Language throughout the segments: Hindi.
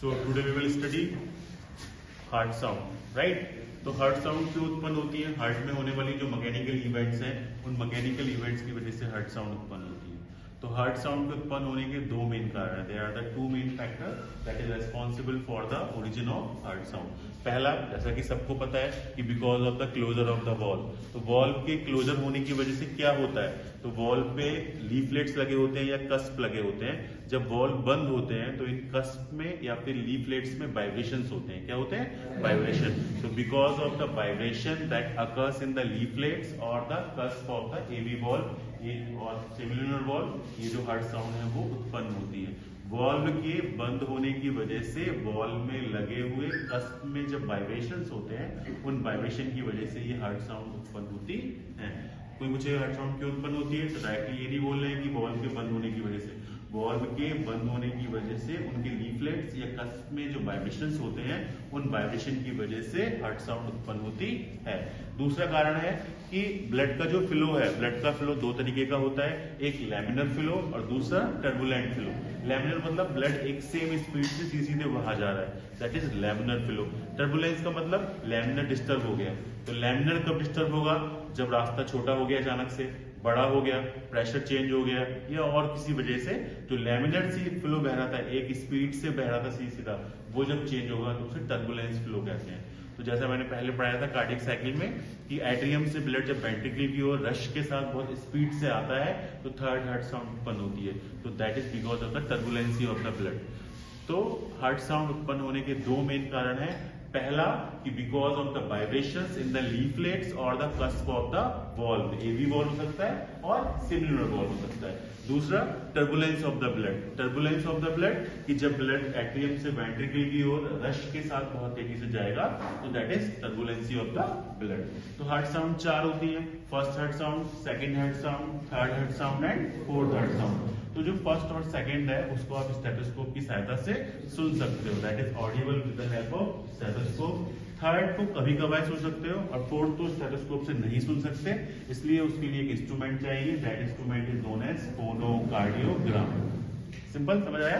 So today we will study heart sound, right. तो हार्ट साउंड क्यों उत्पन्न होती है? हार्ट में होने वाली जो मैकेनिकल इवेंट्स हैं, उन मैकेनिकल इवेंट्स की वजह से हार्ट साउंड उत्पन्न होती है। तो हार्ट साउंड के उत्पन्न होने के दो मेन कारण हैं। There are the two main factor that is responsible for the origin of heart sound. पहला, जैसा कि सबको पता है कि because of the closure of the valve. तो वॉल्व के क्लोजर होने की वजह से क्या होता है? तो वॉल्व पे लीफलेट्स लगे होते हैं या कस्प लगे होते हैं। जब वॉल्व बंद होते हैं तो इन कस्प में या फिर लीफलेट्स में वाइब्रेशंस होते हैं। क्या होते हैं? वाइब्रेशन। तो because of the vibration that occurs in the leaflets और the cusp of the AV valve और सेमिलुनर वॉल्व, ये जो हार्ट साउंड है वो उत्पन्न होती है। वॉल्व के बंद होने की वजह से वॉल्व में लगे हुए कस्प में जब वाइब्रेशंस होते हैं, उन वाइब्रेशन की वजह से ये हार्ट साउंड उत्पन्न होती है। कोई मुझे हार्ट साउंड क्यों उत्पन्न होती है, तो डायरेक्टली ये नहीं बोल रहे हैं कि वॉल्व के बंद होने की वजह से। वॉल्व के बंद होने की वजह से उनके लीफलेट्स या कस्प में जो वाइब्रेशंस होते हैं, उन वाइब्रेशन की वजह से हार्ट साउंड उत्पन्न होती है। दूसरा कारण है कि ब्लड का जो फ्लो है, ब्लड का फ्लो दो तरीके का होता है, एक लैमिनर फ्लो और दूसरा टर्बुलेंट फ्लो। लैमिनर मतलब ब्लड एक सेम स्पीड से सीधे बहा जा रहा है, that is laminar flow. Turbulence का मतलब लैमिनर डिस्टर्ब हो गया। तो लैमिनर कब डिस्टर्ब होगा? जब रास्ता छोटा हो गया, अचानक से बड़ा हो गया, प्रेशर चेंज हो गया या और किसी वजह से जो लैमिनर से फ्लो बह रहा था, एक स्पीड से बह रहा था सीधा, वो जब चेंज होगा तो उसे टर्बुलेंस फ्लो कहते हैं। तो जैसा मैंने पहले पढ़ाया था कार्डियक साइकिल में कि एट्रियम से ब्लड जब वेंट्रिकल की ओर रश के साथ बहुत स्पीड से आता है तो थर्ड हार्ट साउंड उत्पन्न होती है। तो that is because of the turbulency of the blood. तो हार्ट साउंड उत्पन्न होने के दो मेन कारण हैं। पहला कि because of the vibrations in the leaflets और the cusp of the valve, AV valve हो सकता है और सेमिलुनर वॉल्व हो सकता है। दूसरा, turbulence of the blood. Turbulence of the blood कि जब ब्लड एट्रियम से वेंट्रिकल की ओर रश के साथ बहुत तेजी से जाएगा तो that is turbulency of the blood. तो हार्ट साउंड चार होती है, first heart sound, second heart sound, third heart sound and fourth heart sound. तो जो फर्स्ट और सेकंड है उसको आप स्टेथोस्कोप की सहायता से सुन सकते हो, that is Audible with the help of stethoscope. Third को कभी कभार सुन सकते हो और फोर्थ तो स्टेथोस्कोप से नहीं सुन सकते, इसलिए उसके लिए एक इंस्ट्रूमेंट चाहिए, that instrument is known as phonocardiogram. Simple, समझ आया?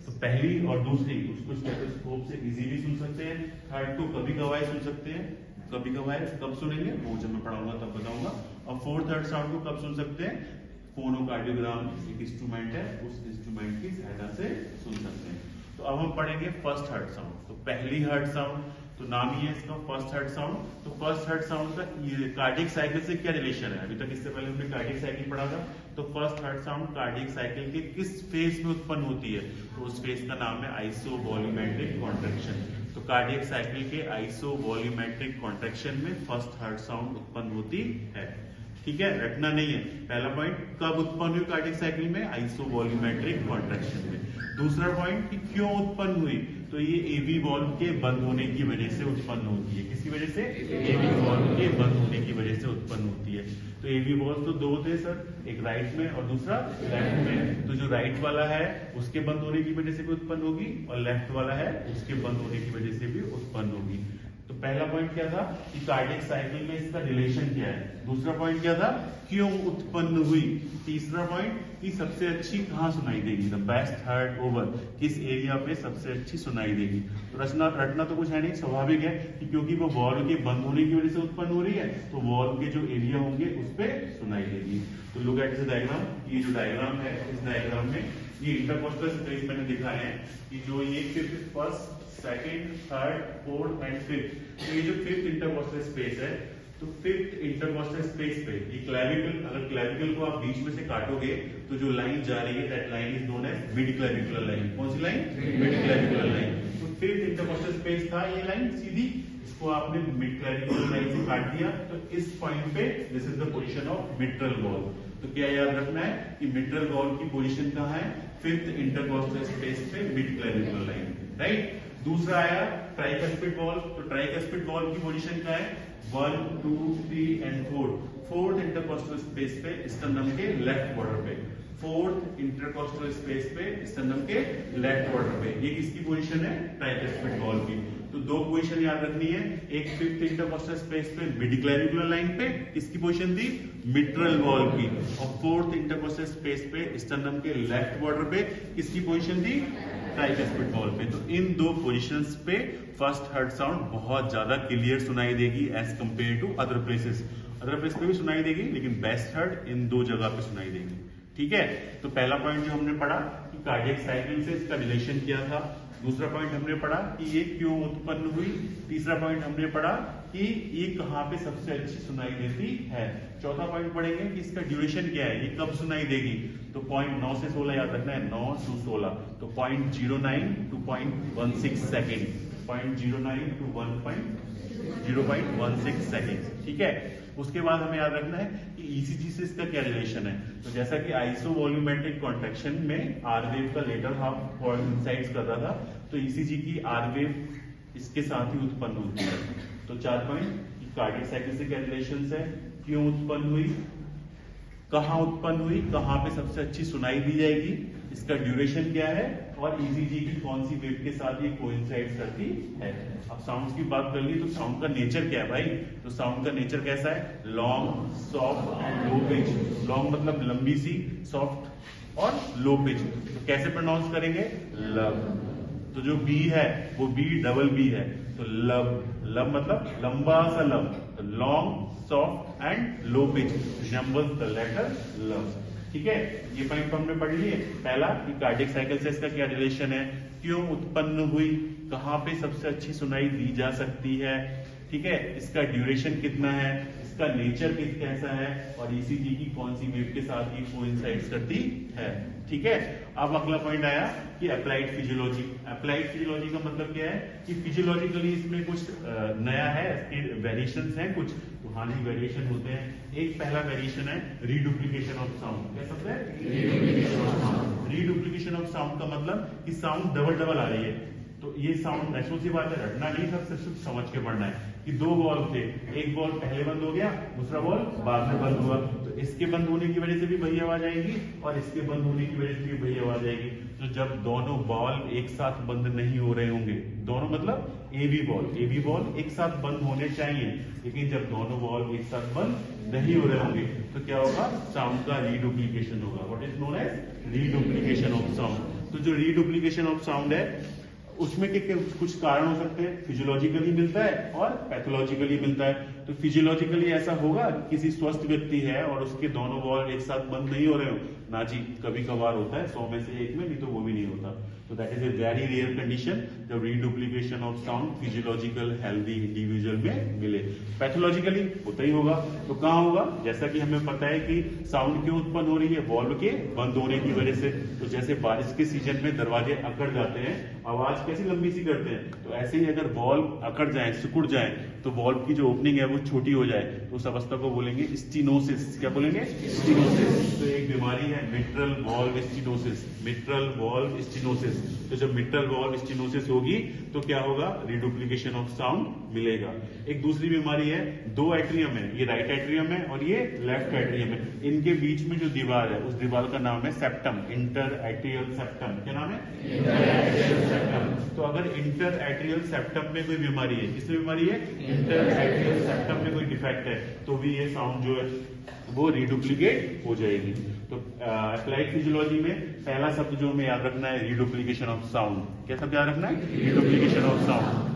तो पहली और दूसरी उसको स्टेथोस्कोप से इजीली सुन सकते हैं, थर्ड को कभी कभार सुन सकते हैं। कभी कभार कब सुनेंगे वो जब मैं पढ़ाऊंगा तब बताऊंगा। और फोर्थ थर्ड साउंड को कब सुन सकते हैं? फोनोकार्डियोग्राम एक इंस्ट्रूमेंट है, उस इंस्ट्रूमेंट की सहायता से सुन सकते हैं। तो अब हम पढ़ेंगे फर्स्ट हार्ट साउंड। तो पहली हार्ट साउंड, तो नाम ही है इसका फर्स्ट हार्ट साउंड। तो फर्स्ट हार्ट साउंड का ये कार्डियक साइकिल से क्या रिलेशन है? अभी तक इससे पहले हमने कार्डियक साइकिल पढ़ा था। तो first heart sound cardiac cycle के किस फेज में उत्पन्न होती है? तो उस फेज का नाम है आइसोवॉल्यूमेट्रिक कॉन्ट्रैक्शन। तो कार्डियक साइकिल के आइसोवॉल्यूमेट्रिक कॉन्ट्रैक्शन में फर्स्ट हार्ट साउंड उत्पन्न होती है। ठीक है, रटना नहीं है। पहला पॉइंट, कब उत्पन्न हुई कार्डियक साइकिल में? आइसोवॉल्यूमेट्रिक कॉन्ट्रैक्शन में। दूसरा पॉइंट कि क्यों उत्पन्न हुई? तो ये एवी वॉल्व के बंद होने की वजह से उत्पन्न होती है। किसकी वजह से? एवी वॉल्व के बंद होने की वजह से उत्पन्न होती है। तो एवी वॉल्व तो दो होते हैं सर, एक राइट में और दूसरा लेफ्ट में। तो जो राइट वाला है उसके बंद होने की वजह से भी उत्पन्न होगी और लेफ्ट वाला है उसके बंद होने की वजह से भी उत्पन्न होगी। तो पहला पॉइंट क्या था कि कार्डियक साइकिल में इसका रिलेशन क्या है। दूसरा पॉइंट क्या था? क्यों उत्पन्न हुई। तीसरा पॉइंट कि सबसे अच्छी कहाँ सुनाई देगी, द बेस्ट हार्ट ओवर, किस एरिया पे सबसे अच्छी सुनाई देगी। तो रटना तो कुछ है नहीं, स्वाभाविक है कि क्योंकि वो वॉल्व के बंद होने की वजह से उत्पन्न हो रही है तो वॉल्व के जो एरिया होंगे उस पर सुनाई देगी। तो लुक एट दिस डायग्राम। ये जो डायग्राम है, इस डायग्राम में ये इंटरकोस्टल स्पेस मैंने दिखाए हैं कि जो ये first, second, third, fourth and fifth. तो ये जो फिफ्थ इंटरकोस्टल स्पेस है, तो फिफ्थ इंटरकोस्टल स्पेस पे ये क्लैविकल, अगर क्लैविकल को आप बीच में से काटोगे तो जो लाइन जा रही है that line is known as mid clavicular line. कौन सी लाइन? Mid clavicular line. तो फिफ्थ इंटरकोस्टल स्पेस था ये लाइन सीधी, इसको आपने मिड क्लैविकुलर लाइन से काट दिया। तो इस पॉइंट पे this is the position of mitral valve. तो क्या याद रखना है कि मिट्रल वॉल्व की पोजीशन कहाँ है? फिफ्थ इंटरकोस्टल स्पेस पे मिड क्लैविकुलर लाइन, राइट। दूसरा आया ट्राइकस्पिड वॉल्व। तो ट्राइकस्पिड वॉल्व की पोजीशन क्या है? 1, 2, 3 एंड 4। फोर्थ इंटरकोस्टल स्पेस पे स्टर्नम के लेफ्ट बॉर्डर पे। फोर्थ इंटरकोस्टल स्पेस पे स्टर्नम के लेफ्ट बॉर्डर पे। ये किसकी पोजीशन है? ट्राइकस्पिड वॉल्व की। तो तो दो पोजीशन याद रखनी है, एक फिफ्थ इंटरकॉस्टल स्पेस पे मिड क्लैविकुलर लाइन पे किसकी पोजीशन थी, मिट्रल वॉल की, और फोर्थ इंटरकॉस्टल स्पेस पे स्टर्नम के लेफ्ट बॉर्डर पे किसकी पोजीशन थी, ट्राइकस्पिड वॉल पे। तो इन दो पोजीशंस पे फर्स्ट हर्ट साउंड बहुत ज्यादा क्लियर सुनाई देगी as compare to other places. Other place पे भी सुनाई देगी लेकिन बेस्ट हर्ट इन दो जगह पे सुनाई देगी। ठीक है, तो पहला पॉइंट जो हमने पढ़ा कि कार्डियक साइकिल से इसका रिलेशन क्या था, दूसरा पॉइंट हमने पढ़ा कि ये क्यों उत्पन्न हुई, तीसरा पॉइंट हमने पढ़ा कि ये कहाँ पे सबसे अच्छी सुनाई देती है, चौथा पॉइंट पढ़ेंगे कि इसका ड्यूरेशन क्या है, ये कब सुनाई देगी। तो पॉइंट 9 से 16 याद रखना है, 9 to 16, तो 0.09 to 0.16 सेकेंड, 0.09 to 0.16 सेकेंड। ठीक है, उसके बाद हमें याद रखना है कि ईसीजी से इसका क्या रिलेशन है। तो जैसा कि आइसो वॉल्यूमेट्रिक कॉन्ट्रैक्शन में आर वेव का लेटर हाफ कोइंसाइड्स कर रहा था, तो ईसीजी की आर वेव इसके साथ ही उत्पन्न होती है। तो 4 पॉइंट, कार्डियक साइकिल से क्या रिलेशन है, क्यों उत्पन्न हुई, कहाँ उत्पन्न हुई, कहाँ पे सबसे अच्छी सुनाई दी जाएगी, इसका ड्यूरेशन क्या है, और ईसीजी की कौन सी वेव के साथ ये कोइंसाइड करती है। अब साउंड की बात कर ली तो साउंड का नेचर क्या है भाई, तो साउंड का नेचर कैसा है, long, soft and low pitch. Long मतलब लंबी सी, सॉफ्ट और लो पिच। तो कैसे प्रोनाउंस करेंगे, लब। तो जो बी है वो बी डबल बी है, तो लब, लब मतलब लंबा सा lub, long, soft and low pitch resembles the letter lub. ठीक है, ये पॉइंट हमने पढ़ लिए। पहला कि कार्डियक साइकिल से इसका क्या रिलेशन है, क्यों उत्पन्न हुई, कहाँ पे सबसे अच्छी सुनाई दी जा सकती है, ठीक है, इसका ड्यूरेशन कितना है, इसका नेचर कैसा है, और ईसीजी की कौन सी वेव के साथ ये कोइंसाइड करती है। ठीक है, अब अगला पॉइंट आया कि अप्लाइड फिजियोलॉजी। अप्लाइड फिजियोलॉजी का मतलब क्या है कि फिजियोलॉजिकली इसमें कुछ नया है, इसके वेरिएशंस हैं कुछ, तो हाँ जी वेरिएशन होते हैं। एक पहला वेरिएशन है रीडुप्लीकेशन ऑफ साउंड। क्या शब्द है, रीडुप्लीकेशन ऑफ साउंड का मतलब कि साउंड डबल डबल आ रही है। तो ये साउंड नेचुरल सी बात है, रटना नहीं था, सिर्फ समझ के पढ़ना है कि दो बॉल थे, एक बॉल पहले बंद हो गया, दूसरा बॉल बाद में बंद हुआ, तो इसके बंद होने की वजह से भी वही आवाज आएगी और इसके बंद होने की वजह से भी वही आवाज आएगी। तो जब दोनों बॉल एक साथ बंद नहीं हो रहे होंगे, दोनों मतलब ए बी बॉल एक साथ बंद होने चाहिए, लेकिन जब दोनों बॉल एक साथ बंद नहीं हो रहे होंगे तो क्या होगा, साउंड का रीडुप्लीकेशन होगा। What is known as reduplication of sound. तो जो रीडुप्लीकेशन ऑफ साउंड है उसमें के कुछ कारण हो सकते हैं, फिजियोलॉजिकली मिलता है और पैथोलॉजिकली मिलता है। तो फिजियोलॉजिकली ऐसा होगा, किसी स्वस्थ व्यक्ति है और उसके दोनों बॉल एक साथ बंद नहीं हो रहे हो, ना जी, कभी कभार होता है, 100 में से एक में, नहीं तो वो भी नहीं होता। तो that is a very rare condition जब reduplication of sound physiological healthy individual में मिले। पैथोलॉजिकली होता ही होगा, तो कहाँ होगा, जैसा कि हमें पता है कि साउंड क्यों उत्पन्न हो रही है, वॉल्व के बंद होने की वजह से। तो जैसे बारिश के सीजन में दरवाजे अकड़ जाते हैं, आवाज कैसी लंबी सी करते हैं, तो ऐसे ही अगर वॉल्व अकड़ जाए, सिकुड़ जाए, तो वॉल्व की जो ओपनिंग है वो छोटी हो जाए, तो उस अवस्था को बोलेंगे स्टीनोसिस। क्या बोलेंगे, स्टीनोसिस। तो एक बीमारी है mitral valve stenosis, mitral valve stenosis. तो जब मिट्रल वॉल्व स्टीनोसिस होगी तो क्या होगा, रीडुप्लीकेशन ऑफ साउंड मिलेगा। एक दूसरी बीमारी है, दो एट्रियम है, ये राइट एट्रियम है और ये लेफ्ट एट्रियम है, इनके बीच में जो दीवार है उस दीवार का नाम है सेप्टम, इंटर एट्रियल सेप्टम। क्या नाम है, इंटर एट्रियल सेप्टम। तो अगर इंटर एट्रियल सेप्टम में कोई बीमारी है, किसमें बीमारी है, इंटर एट्रियल सेप्टम में कोई डिफेक्ट है, तो भी ये साउंड जो है वो रीडुप्लीकेट हो जाएगी। तो अप्लाइड फिजियोलॉजी में पहला शब्द जो हमें याद रखना है, रीडुप्लीकेशन ऑफ साउंड। क्या शब्द याद रखना है, रीडुप्लीकेशन ऑफ साउंड।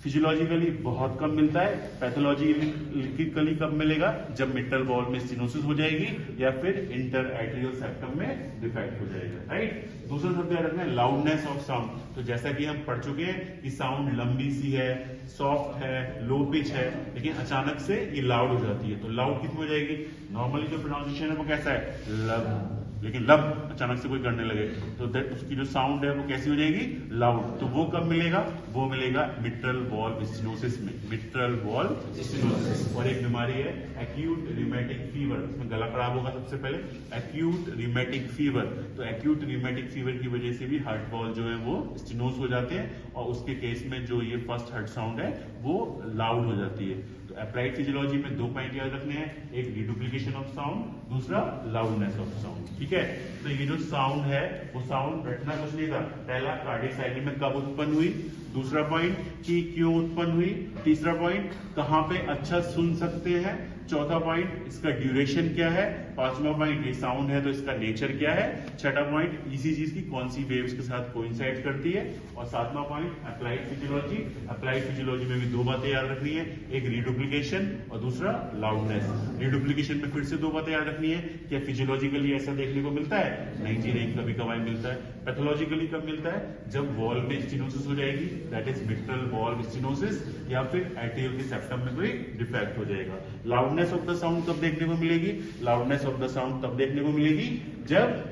फिजियोलॉजिकली बहुत कम मिलता है, पैथोलॉजिकली कब मिलेगा, जब मिट्रल वॉल्व में स्टीनोसिस हो जाएगी या फिर इंटर एट्रियल सेप्टम में डिफेक्ट हो जाएगा, राइट। दूसरा शब्द याद रखना है, लाउडनेस ऑफ साउंड। तो जैसा कि हम पढ़ चुके हैं कि साउंड लंबी सी है, सॉफ्ट है, लो पिच है, लेकिन अचानक से ये लाउड हो जाती है। तो लाउड कितनी हो जाएगी, नॉर्मली जो प्रोनाउंसिएशन है वो कैसा है, लब, लेकिन लब अचानक से कोई करने लगे तो उसकी जो साउंड है वो कैसी हो जाएगी, लाउड। तो वो कब मिलेगा, वो मिलेगा मिट्रल वॉल्व स्टीनोसिस में, मिट्रल वॉल्व स्टीनोसिस। और एक बीमारी है एक्यूट रिमेटिक फीवर, इसमें गला खराब होगा सबसे पहले, एक्यूट रिमेटिक फीवर। तो एक्यूट रिमेटिक फीवर की वजह से भी हार्ट वॉल जो है वो स्टीनोस हो जाते हैं और उसके केस में जो ये फर्स्ट हार्ट साउंड है वो लाउड हो जाती है। तो तो अप्लाइड फिजियोलॉजी में 2 पॉइंट याद रखने हैं, एक रिडुप्लीकेशन ऑफ साउंड, दूसरा लाउडनेस ऑफ साउंड। ठीक है, तो ये जो साउंड है वो साउंड रटना कुछ नहीं था, पहला कार्डियक साइकिल में कब उत्पन्न हुई, दूसरा पॉइंट कि क्यों उत्पन्न हुई, तीसरा पॉइंट कहां पे अच्छा सुन सकते हैं, चौथा पॉइंट इसका ड्यूरेशन क्या है, पांचवा पॉइंट ये साउंड है तो इसका नेचर क्या है, छठा पॉइंट इसी चीज की कौन सी वेव्स के साथ कोइंसाइड करती है, और सातवां point applied physiology. Applied physiology में भी 2 बातें याद रखनी है, एक रिडुप्लीकेशन और दूसरा लाउडनेस। रिडुप्लीकेशन में फिर से 2 बातें याद रखनी है, क्या फिजियोलॉजिकली ऐसा देखने को मिलता है, नहीं जी नहीं, कभी कभार मिलता है। पैथोलॉजिकली कब मिलता है, जब वॉल में स्टेनोसिस हो जाएगी, that is mitral valve stenosis, या फिर एट्रियल के सेप्टम में कोई डिफेक्ट हो जाएगा। लाउडनेस ऑफ द साउंड कब देखने को मिलेगी, लाउडनेस ऑफ द साउंड तब देखने को मिलेगी जब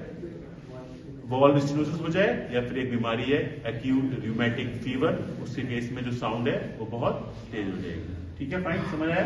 वॉल्व स्टेनोसिस हो जाए, या फिर एक बीमारी है एक्यूट रूमेटिक फीवर, उसके केस में जो साउंड है वो बहुत तेज हो जाएगी। ठीक है, फाइन, समझ आया?